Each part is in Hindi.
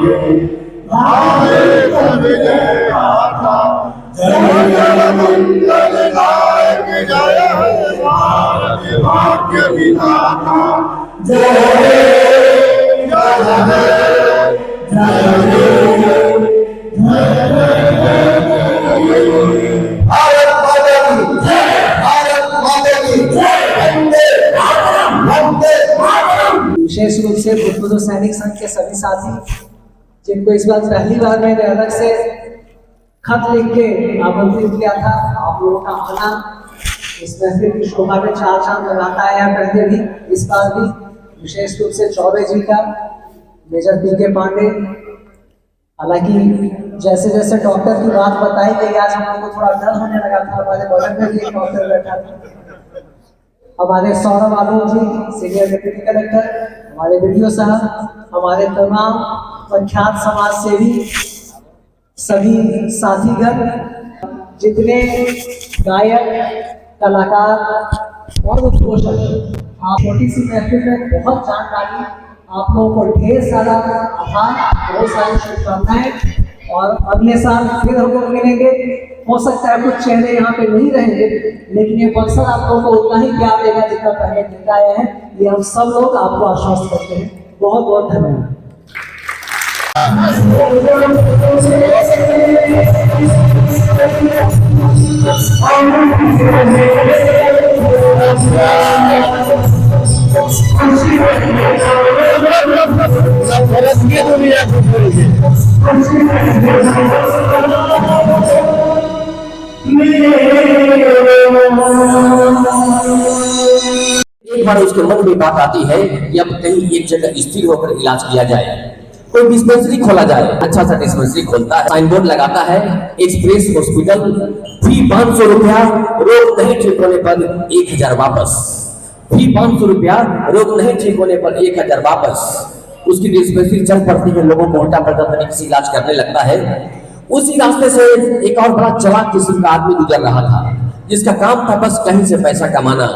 जय जय मंगल दायक जय हे भारत भाग्य विधाता जय हे जय हे जय हे भारत माता की जय भारत माता की जय वंदे मातरम वंदे मातरम। विशेष रूप से भूतपूर्व सैनिक संघ के सभी साथी जिनको इस बार पहली बार मैंने अलग से खत लिख के आमंत्रित किया था, आप लोगों का आना इस महफिल की शोभा में चार चांद लगाता है। पहले भी इस बार भी विशेष रूप से चौबे जी का, मेजर पी के पांडे, हालांकि जैसे जैसे डॉक्टर की बात बताई गई आज हम लोग को थोड़ा डर होने लगा था। हमारे बगल में भी एक डॉक्टर बैठा था, हमारे सौरभ आलोक जी सीनियर डिप्टी कलेक्टर, हमारे वीडियो साहब, हमारे तमाम प्रख्यात समाज सेवी, सभी साथीगण, जितने गायक कलाकार और उद्घोषक, आप छोटी सी महफिल में बहुत जानकारी, आप लोगों को ढेर सारा आभार, बहुत सारी शुभकामनाएं। और अगले साल फिर हम लोग मिलेंगे। हो सकता है कुछ चेहरे यहाँ पे नहीं रहेंगे, लेकिन ये मकसद आप लोगों को उतना ही प्यार देगा जितना पहले देता है। ये हम सब लोग आपको आश्वस्त करते हैं। बहुत बहुत धन्यवाद। एक बार उसके मन में बात आती है कि अब कहीं एक जगह स्थिर होकर इलाज किया जाए, कोई डिस्पेंसरी खोला जाए। अच्छा सा डिस्पेंसरी खोलता है, साइन बोर्ड लगाता है, एक्सप्रेस हॉस्पिटल, फी 500 रुपया, रोग नहीं ठीक होने पर 1000 वापस। फी 500 रुपया, रोग नहीं ठीक होने पर 1000 वापस। उसकी डिस्पेंसरी चल पड़ती है, लोगों को उल्टा पलटा तरीके से इलाज करने लगता है। उसी रास्ते से एक और बड़ा चालाक किस्म का आदमी गुजर रहा था, जिसका काम था बस कहीं से पैसा कमाना।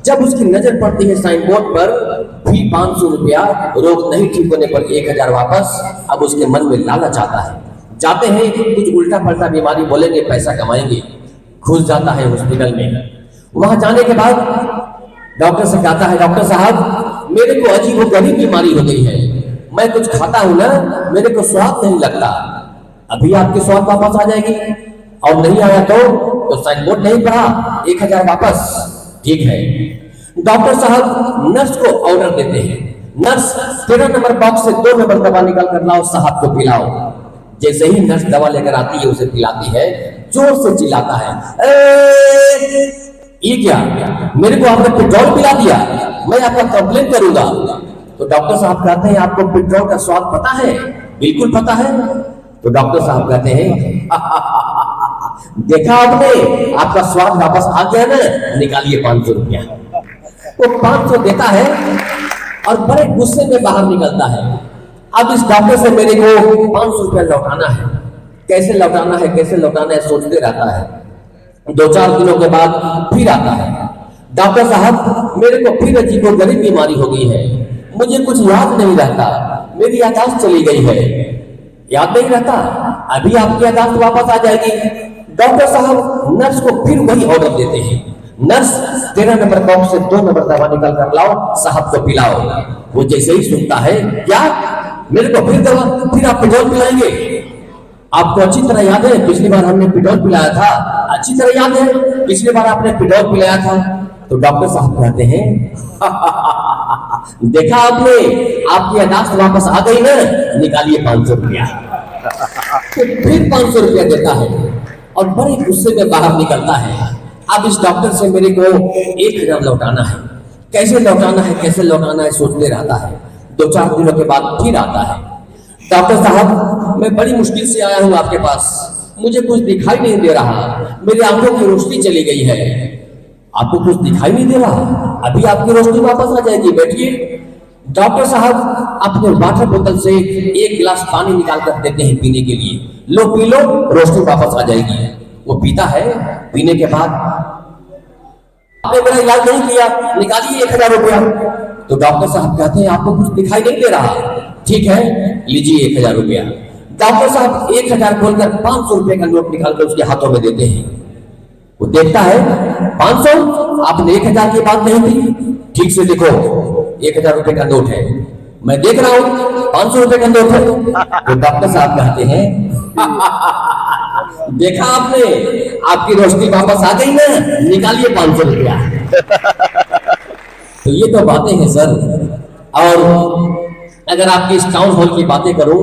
जब उसकी नजर पड़ती है साइन बोर्ड पर, फी 500 रुपया, रोग नहीं ठीक होने पर 1000 वापस। अब उसके मन में लालच आता है, जाते हैं, कुछ उल्टा पलटा बीमारी बोलेंगे, पैसा कमाएंगे। घुस जाता है हॉस्पिटल में। वहां जाने के बाद डॉक्टर से कहता है, डॉक्टर साहब मेरे को अजीब गरीब बीमारी हो गई है, मैं कुछ खाता हूं ना, मेरे को स्वाद नहीं लगता। अभी आपके स्वाद वापस आ जाएगी, और नहीं आया तो साइन बोर्ड नहीं पढ़ा, 1000 वापस। ठीक है। डॉक्टर साहब नर्स को ऑर्डर देते हैं, नर्स 13 नंबर बॉक्स से 2 नंबर दवा निकाल कर लाओ, साहब को पिलाओ। जैसे ही नर्स दवा लेकर आती है, उसे पिलाती है, जोर से चिल्लाता है, ये क्या, मेरे को आपने पेट्रोल पिला दिया, मैं आपका कंप्लेन करूंगा। तो डॉक्टर साहब कहते हैं, आपको पेट्रोल का स्वाद पता है? बिल्कुल पता है। तो डॉक्टर साहब कहते हैं, देखा आपने, आपका स्वाद वापस आ गया ना, निकालिए 500 रुपया। वो 500 देता है और बड़े गुस्से में बाहर निकलता है। अब इस डॉक्टर से मेरे को 500 रुपया लौटाना है, कैसे लौटाना है, कैसे लौटाना है, सोचते रहता है। 2-4 दिनों के बाद फिर आता है, डॉक्टर साहब मेरे को फिर अजीबोगरीब बीमारी हो गई है, मुझे कुछ याद नहीं रहता, मेरी याददाश्त चली गई है। याद नहीं रहता? अभी आपकी याददाश्त वापस आ जाएगी। डॉक्टर साहब नर्स को फिर वही ऑर्डर देते हैं, नर्स 13 नंबर बॉक्स से 2 नंबर दवा निकाल कर लाओ, साहब को पिलाओ। वो जैसे ही सुनता है, क्या मेरे को फिर दवा, फिर आप पेट्रोल पिलाएंगे? आपको अच्छी तरह याद है पिछली बार हमने पेट्रोल पिलाया था, अच्छी तरह याद है पिछली बार आपने पेट्रोल पिलाया था। तो डॉक्टर साहब कहते हैं, देखा आपने, आपकी याददाश्त वापस आ गई ना, निकालिए 500 रुपया। तो फिर 500 रुपया देता है और बड़े गुस्से में बाहर निकलता है। अब इस डॉक्टर से मेरे को 1000 लौटाना है, कैसे लौटाना है, कैसे लौटाना है, सोचते रहता है। 2-4 दिनों के बाद फिर आता है, डॉक्टर साहब मैं बड़ी मुश्किल से आया हूँ आपके पास, मुझे कुछ दिखाई नहीं दे रहा, मेरी आंखों की रोशनी चली गई है। आपको कुछ दिखाई नहीं दे रहा? अभी आपकी रोशनी वापस आ जाएगी, बैठिए। डॉक्टर साहब अपने वाटर बोतल से 1 गिलास पानी निकाल कर देते हैं पीने के लिए, लो पी लो, रोशनी वापस आ जाएगी। वो पीता है, पीने के बाद, आपने मेरा इलाज नहीं किया, निकालिए 1000 रुपया। तो डॉक्टर साहब कहते हैं, आपको कुछ दिखाई नहीं दे रहा? ठीक है, लीजिए 1000 रुपया। डॉक्टर साहब 1000 बोलकर 500 रुपए का नोट निकालकर उसके हाथों में देते हैं। वो देखता है 500, आपने 1000 की बात नहीं थी, ठीक से देखो 1000 रुपए का नोट है, मैं देख रहा हूं 500 रुपए का नोट है। तो डॉक्टर साहब कहते हैं देखा आपने, आपकी रोशनी वापस आ गई ना, निकालिए 500 रुपया। तो ये तो बातें हैं सर। और अगर आपके इस टाउन हॉल की बातें करूं,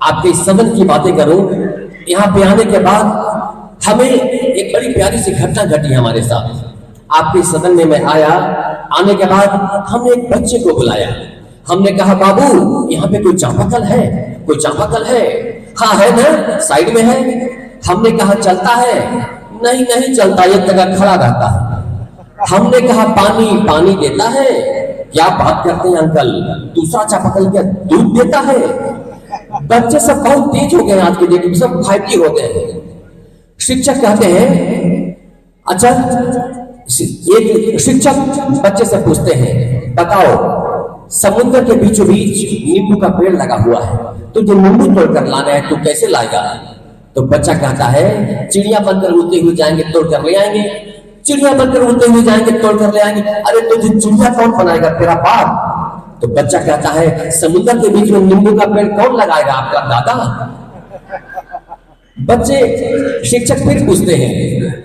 आपके इस सदन की बातें करूं, यहाँ पे आने के बाद हमें एक बड़ी प्यारी सी घटना घटी हमारे साथ। आपके सदन में मैं आया, आने के बाद हमने एक बच्चे को बुलाया, हमने कहा बाबू यहाँ पे कोई चापाकल है, कोई चापाकल है? हाँ है ना, साइड में है। हमने कहा चलता है? नहीं नहीं चलता, एक जगह खड़ा रहता है। हमने कहा पानी पानी देता है? क्या बात करते हैं अंकल, दूसरा चापाकल क्या दूध देता है? बच्चे सब बहुत तेज हो गए आज के डेट में, सब 5G हो गए हैं। शिक्षक कहते हैं, अच्छा एक शिक्षक बच्चे से पूछते हैं बताओ समुद्र के बीचों बीच नींबू का पेड़ लगा हुआ है, तुझे नींबू तोड़कर लाना है, तू कैसे लाएगा? तो बच्चा कहता है चिड़िया बनकर उड़ते हुए जाएंगे, तोड़ कर ले आएंगे। चिड़िया बनकर उड़ते हुए जाएंगे, तोड़ कर ले आएंगे। अरे तुझे चिड़िया कौन बनाएगा, तेरा बाप? तो बच्चा कहता है समुद्र के बीच में नींबू का पेड़ कौन लगाएगा, आपका दादा? बच्चे शिक्षक फिर पूछते हैं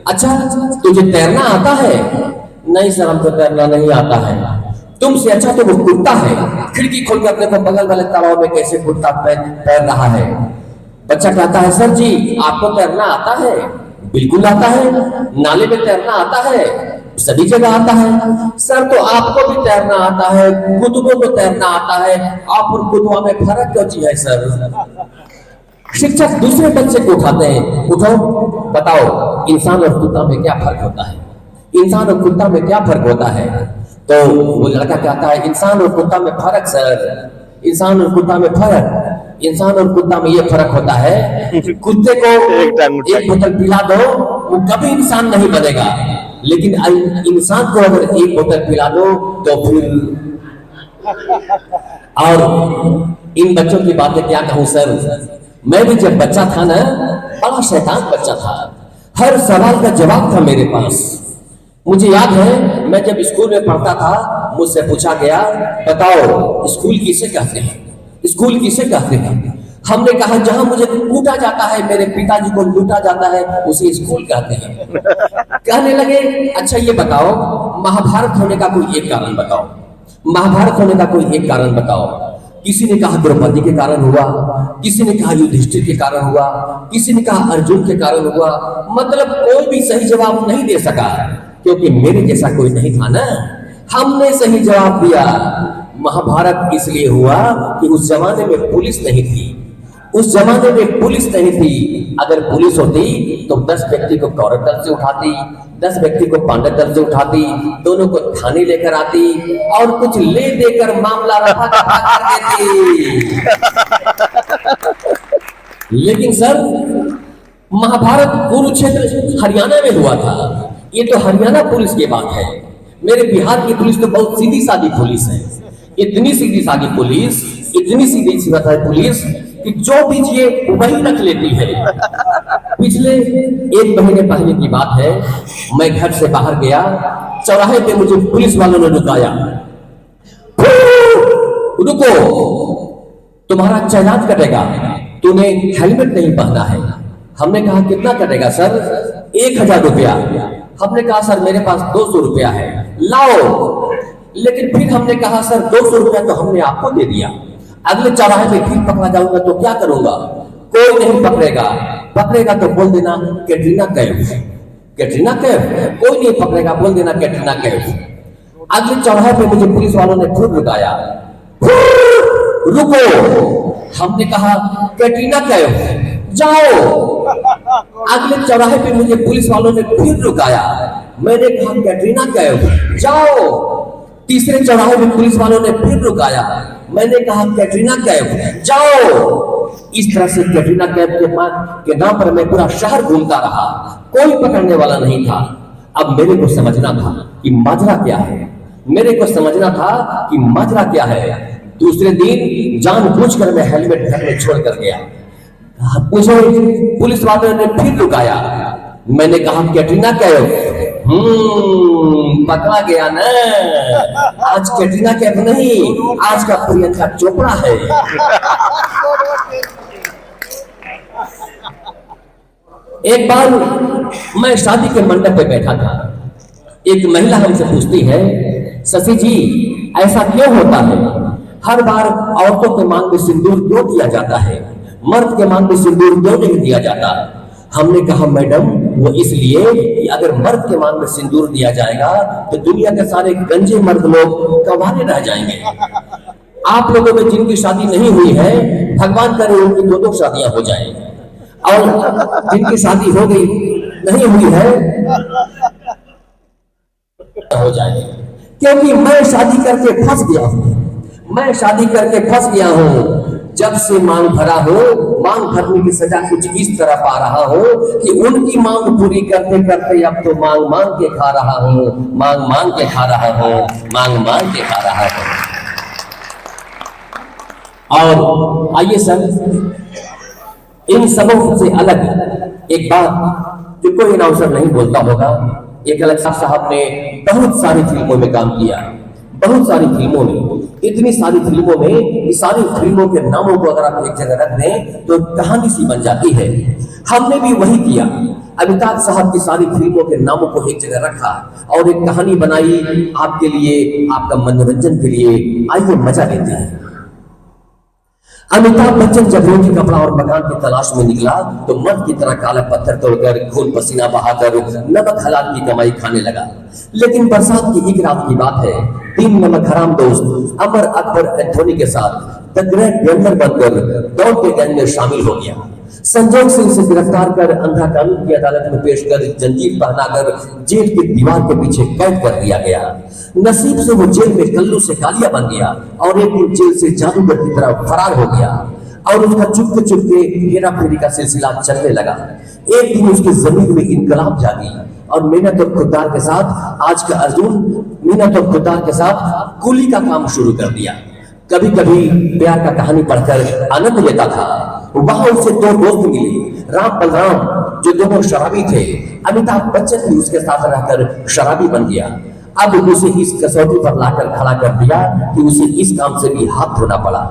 अच्छा तुझे तैरना आता है? नहीं सर हमको तैरना नहीं आता है। तुमसे अच्छा तो वो कुत्ता है, खिड़की खोलकर अपने को बगल वाले तालाब में कैसे कुत्ता तैर रहा है। बच्चा कहता है सर जी आपको तैरना आता है? बिल्कुल आता है। नाले में तैरना आता है? सभी जगह आता है। सर तो आपको भी तैरना आता है, कुत्तों को तैरना आता है, आप और कुत्तों में फर्क क्या चीज है सर? शिक्षक दूसरे बच्चे को उठाते हैं, उठो बताओ इंसान और कुत्ता में क्या फर्क होता है, इंसान और कुत्ता में क्या फर्क होता है? तो वो लड़का कहता है इंसान और कुत्ता में फर्क सर, इंसान और कुत्ता में फर्क, इंसान और कुत्ता में ये फर्क होता है कुत्ते को एक बोतल पिला दो वो कभी इंसान नहीं बनेगा, लेकिन इंसान को अगर एक बोतल पिला दो तो फिर। और इन बच्चों की बातें क्या कहूं सर, मैं भी जब बच्चा था ना बड़ा शैतान बच्चा था, हर सवाल का जवाब था मेरे पास। मुझे याद है मैं जब स्कूल में पढ़ता था मुझसे पूछा गया बताओ स्कूल किसे कहते हैं, स्कूल किसे कहते हैं? हमने कहा जहां मुझे कूटा जाता है, मेरे पिताजी को लूटा जाता है, उसे स्कूल कहते हैं। कहने लगे अच्छा ये बताओ महाभारत होने का कोई एक कारण बताओ, महाभारत होने का कोई एक कारण बताओ। किसी ने कहा द्रौपदी के कारण हुआ, किसी ने कहा युधिष्ठिर के कारण हुआ, किसी ने कहा अर्जुन के कारण हुआ। मतलब कोई भी सही जवाब नहीं दे सका क्योंकि मेरे जैसा कोई नहीं था ना। हमने सही जवाब दिया महाभारत इसलिए हुआ कि उस जमाने में पुलिस नहीं थी, उस जमाने में पुलिस नहीं थी। अगर पुलिस होती तो 10 व्यक्ति को कौरव दल से उठाती, 10 व्यक्ति को पांडव दल से उठाती, दोनों को थाने लेकर आती और कुछ ले देकर मामला रफा दफा कर देती। लेकिन सर महाभारत कुरुक्षेत्र हरियाणा में हुआ था, ये तो हरियाणा पुलिस की बात है। मेरे बिहार की पुलिस तो बहुत सीधी सादी पुलिस है, इतनी सीधी सादी पुलिस, इतनी सीधी सादी पुलिस कि जो बीजिए वही रख लेती है। पिछले 1 महीने पहले की बात है, मैं घर से बाहर गया, चौराहे पे मुझे पुलिस वालों ने रुकाया। रुको तुम्हारा चालान कटेगा, तूने हेलमेट नहीं पहना है। हमने कहा कितना कटेगा सर? 1000 रुपया। हमने कहा सर मेरे पास 200 रुपया है, लाओ। लेकिन फिर हमने कहा सर 200 रुपया तो हमने आपको दे दिया, अगले चौराहे में फिर पकड़ा जाऊंगा तो क्या करूंगा? कोई नहीं पकड़ेगा, पकड़ेगा तो बोल देना कैटरीना कैफ, कैटरीना कैफ। कोई नहीं पकड़ेगा, बोल देना कैटरीना कैफ। अगले चौराहे पे मुझे पुलिस वालों ने फिर रुकाया, रुको। हमने कहा कैटरीना कैफ जाओ। अगले चौराहे पे मुझे पुलिस वालों ने फिर रुकाया, मैंने कहा कैटरीना कैफ जाओ। तीसरे चौराहे में पुलिस वालों ने फिर रुकाया, मैंने कहा कैटरीना कैफ जाओ। इस तरह से कैटरीना कैफ के नाम पर मैं पूरा शहर घूमता रहा, कोई पकड़ने वाला नहीं था। अब मेरे को समझना था कि माजरा क्या है, मेरे को समझना था कि माजरा क्या है। दूसरे दिन जानबूझकर मैं हेलमेट घर में छोड़ कर गया। मुझे पुलिस वालों ने फिर रुकाया। मैंने कहा कैटरीना कैफ। पकड़ा गया ना। आज कैटरीना कैफ नहीं, आज का प्रियंका चोपड़ा है। एक बार मैं शादी के मंडप पे बैठा था। एक महिला हमसे पूछती है, शशि जी ऐसा क्यों होता है, हर बार औरतों के मांग में सिंदूर क्यों दिया जाता है, मर्द के मांग में सिंदूर क्यों नहीं दिया जाता? हमने कहा मैडम वो इसलिए कि अगर मर्द के मांग में सिंदूर दिया जाएगा तो दुनिया के सारे गंजे मर्द लोग कवारे रह जाएंगे। आप लोगों में जिनकी शादी नहीं हुई है, भगवान करे उनकी दो शादियां हो जाएं, और जिनकी शादी हो गई नहीं हुई है हो जाए। क्योंकि मैं शादी करके फंस गया हूं, मैं शादी करके फंस गया हूं। जब से मांग भरा हो, मांग भरने की सजा कुछ इस तरह पा रहा हो कि उनकी मांग पूरी करते करते अब तो मांग मांग के खा रहा हूं, मांग मांग के खा रहा हूं, मांग मांग के खा रहा हूं। और आइए सर, इन सबों से अलग एक बात जो कोई अनाउंसर नहीं बोलता होगा, एक अलग साहब ने बहुत सारी फिल्मों में काम किया, बहुत सारी फिल्मों में, इतनी सारी फिल्मों में, इस सारी फिल्मों के नामों को अगर आप एक जगह रख दें तो कहानी सी बन जाती है। हमने भी वही किया। अमिताभ साहब की सारी फिल्मों के नामों को एक जगह रखा और एक कहानी बनाई आपके लिए, आपका मनोरंजन के लिए। आइए मजा लेते हैं। अमिताभ बच्चन जब रोटी कपड़ा और मकान की तलाश में निकला तो मर्द की तरह काला पत्थर तोड़कर, खून पसीना बहाकर नमक हलाल की कमाई खाने लगा। लेकिन बरसात की एक रात की बात है, 3 नमक हराम दोस्त अमर अकबर एंथोनी के साथ द ग्रेट गैम्बलर बनकर दौड़ के गैंग में शामिल हो गया। संजोग से उसे गिरफ्तार कर अंधा कानून की अदालत में पेश कर जंजीर पहनाकर जेल की दीवार के पीछे कैद कर दिया गया। नसीब से वो जेल में कल्लू से कालिया बन गया और एक दिन जेल से जादूगर की तरह फरार हो गया और उसका चुपके चुपके हेरा फेरी का सिलसिला चलने लगा। एक दिन उसकी जमीन में इनकलाब जागी और मेहनत और खुददार के साथ आज का अर्जुन मेहनत और खुददार के साथ कुली का काम शुरू कर दिया। कभी कभी प्यार का कहानी पढ़कर आनंद लेता था। वहां उसे 2 दोस्त मिले, राम बलराम, जो दोनों शराबी थे। अमिताभ बच्चन भी उसके साथ रहकर शराबी बन गया। अब उसे इस कसौटी पर लाकर खड़ा कर दिया कि उसे इस काम से भी हाथ धोना पड़ा।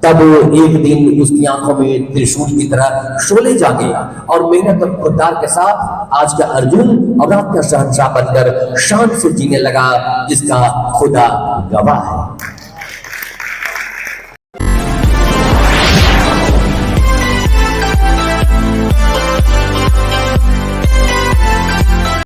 तब एक दिन उसकी आंखों में त्रिशूल की तरह शोले जागे और मेहनत और खुददार के साथ आज का अर्जुन और रात का शहंशाह बनकर शान से जीने लगा, जिसका खुदा गवाह है।